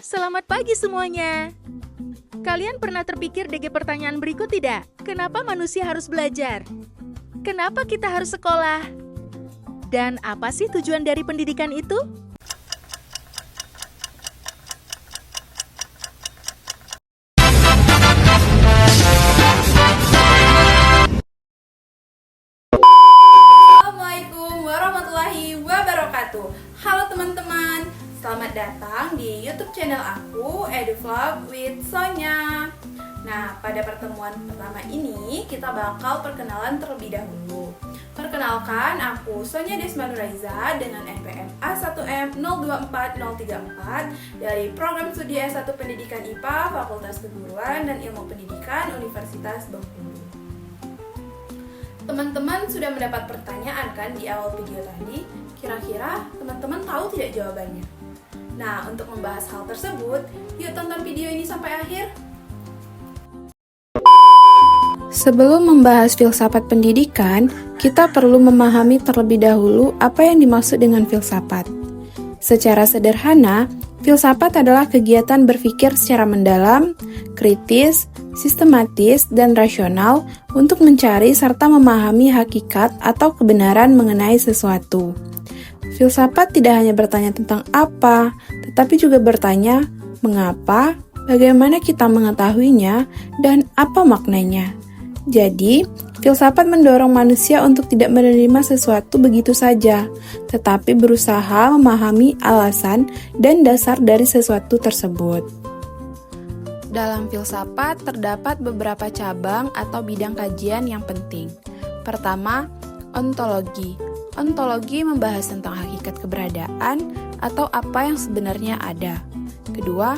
Selamat pagi semuanya. Kalian pernah terpikir dengan pertanyaan berikut tidak? Kenapa manusia harus belajar? Kenapa kita harus sekolah? Dan apa sih tujuan dari pendidikan itu? Assalamualaikum warahmatullahi wabarakatuh. Halo teman-teman, selamat datang di YouTube channel aku, EduVlog with Sonya. Nah, pada pertemuan pertama ini kita bakal perkenalan terlebih dahulu. Perkenalkan, aku Sonya Desmanuraiza dengan NPM A1M024034 dari Program Studi S1 Pendidikan IPA Fakultas Keguruan dan Ilmu Pendidikan Universitas Bengkulu. Teman-teman sudah mendapat pertanyaan kan di awal video tadi? Kira-kira teman-teman tahu tidak jawabannya? Nah, untuk membahas hal tersebut, yuk tonton video ini sampai akhir. Sebelum membahas filsafat pendidikan, kita perlu memahami terlebih dahulu apa yang dimaksud dengan filsafat. Secara sederhana, filsafat adalah kegiatan berpikir secara mendalam, kritis, sistematis, dan rasional untuk mencari serta memahami hakikat atau kebenaran mengenai sesuatu. Filsafat tidak hanya bertanya tentang apa, tetapi juga bertanya mengapa, bagaimana kita mengetahuinya, dan apa maknanya. Jadi, filsafat mendorong manusia untuk tidak menerima sesuatu begitu saja, tetapi berusaha memahami alasan dan dasar dari sesuatu tersebut. Dalam filsafat terdapat beberapa cabang atau bidang kajian yang penting. Pertama, ontologi. Ontologi membahas tentang hakikat keberadaan atau apa yang sebenarnya ada. Kedua,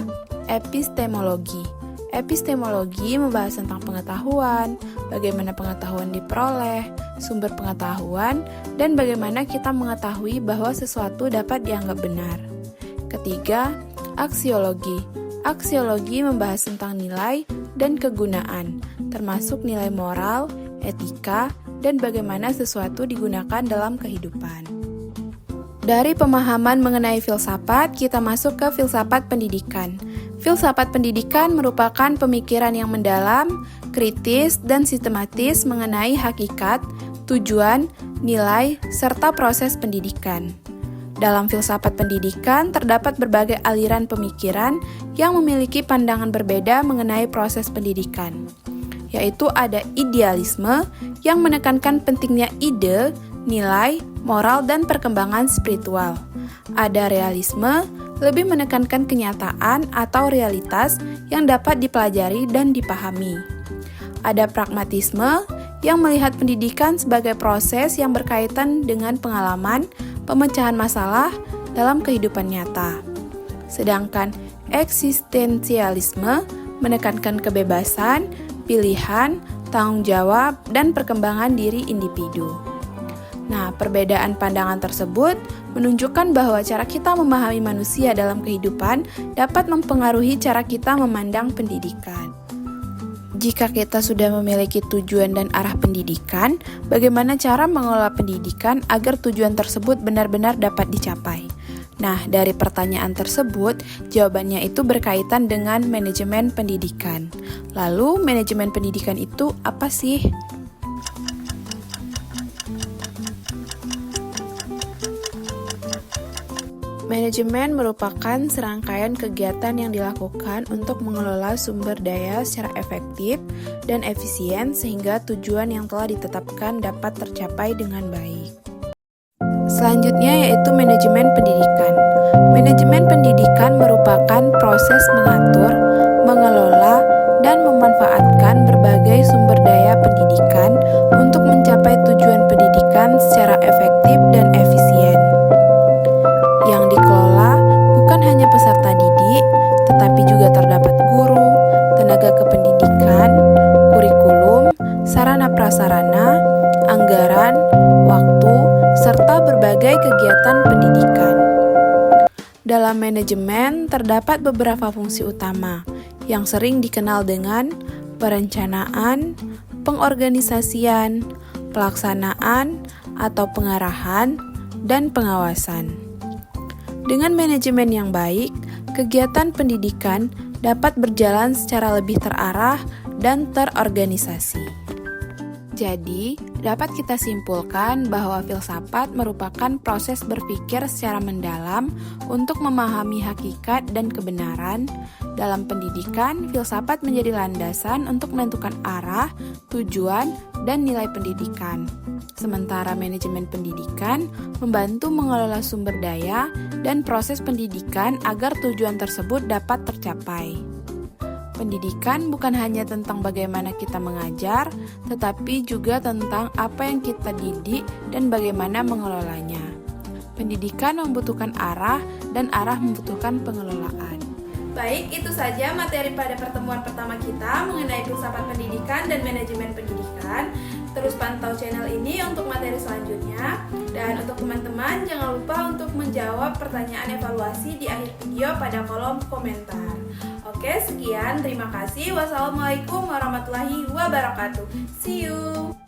epistemologi. Epistemologi membahas tentang pengetahuan, bagaimana pengetahuan diperoleh, sumber pengetahuan, dan bagaimana kita mengetahui bahwa sesuatu dapat dianggap benar. Ketiga, aksiologi. Aksiologi membahas tentang nilai dan kegunaan, termasuk nilai moral, etika, dan bagaimana sesuatu digunakan dalam kehidupan. Dari pemahaman mengenai filsafat, kita masuk ke filsafat pendidikan. Filsafat pendidikan merupakan pemikiran yang mendalam, kritis, dan sistematis mengenai hakikat, tujuan, nilai, serta proses pendidikan. Dalam filsafat pendidikan, terdapat berbagai aliran pemikiran yang memiliki pandangan berbeda mengenai proses pendidikan, yaitu ada idealisme yang menekankan pentingnya ide, nilai, moral, dan perkembangan spiritual. Ada realisme, lebih menekankan kenyataan atau realitas yang dapat dipelajari dan dipahami. Ada pragmatisme yang melihat pendidikan sebagai proses yang berkaitan dengan pengalaman, pemecahan masalah dalam kehidupan nyata. Sedangkan eksistensialisme menekankan kebebasan, pilihan, tanggung jawab, dan perkembangan diri individu. Nah, perbedaan pandangan tersebut menunjukkan bahwa cara kita memahami manusia dalam kehidupan dapat mempengaruhi cara kita memandang pendidikan. Jika kita sudah memiliki tujuan dan arah pendidikan, bagaimana cara mengelola pendidikan agar tujuan tersebut benar-benar dapat dicapai? Nah, dari pertanyaan tersebut, jawabannya itu berkaitan dengan manajemen pendidikan. Lalu, manajemen pendidikan itu apa sih? Manajemen merupakan serangkaian kegiatan yang dilakukan untuk mengelola sumber daya secara efektif dan efisien sehingga tujuan yang telah ditetapkan dapat tercapai dengan baik. Selanjutnya yaitu manajemen pendidikan. Manajemen pendidikan merupakan proses mengatur, mengelola, dan memanfaatkan berbagai sumber daya pendidikan untuk mencapai tujuan pendidikan secara efektif dan efisien. Yang dikelola bukan hanya peserta didik, tetapi juga terdapat guru, tenaga kependidikan, kurikulum, sarana prasarana, anggaran, waktu, serta berbagai kegiatan pendidikan. Dalam manajemen terdapat beberapa fungsi utama yang sering dikenal dengan perencanaan, pengorganisasian, pelaksanaan atau pengarahan, dan pengawasan. Dengan manajemen yang baik, kegiatan pendidikan dapat berjalan secara lebih terarah dan terorganisasi. Jadi, dapat kita simpulkan bahwa filsafat merupakan proses berpikir secara mendalam untuk memahami hakikat dan kebenaran. Dalam pendidikan, filsafat menjadi landasan untuk menentukan arah, tujuan, dan nilai pendidikan. Sementara manajemen pendidikan membantu mengelola sumber daya dan proses pendidikan agar tujuan tersebut dapat tercapai. Pendidikan bukan hanya tentang bagaimana kita mengajar, tetapi juga tentang apa yang kita didik dan bagaimana mengelolanya. Pendidikan membutuhkan arah, dan arah membutuhkan pengelolaan. Baik, itu saja materi pada pertemuan pertama kita mengenai filsafat pendidikan dan manajemen pendidikan. Terus pantau channel ini untuk materi selanjutnya. Dan untuk teman-teman, jangan lupa untuk menjawab pertanyaan evaluasi di akhir video pada kolom komentar. Oke, sekian. Terima kasih. Wassalamualaikum warahmatullahi wabarakatuh. See you.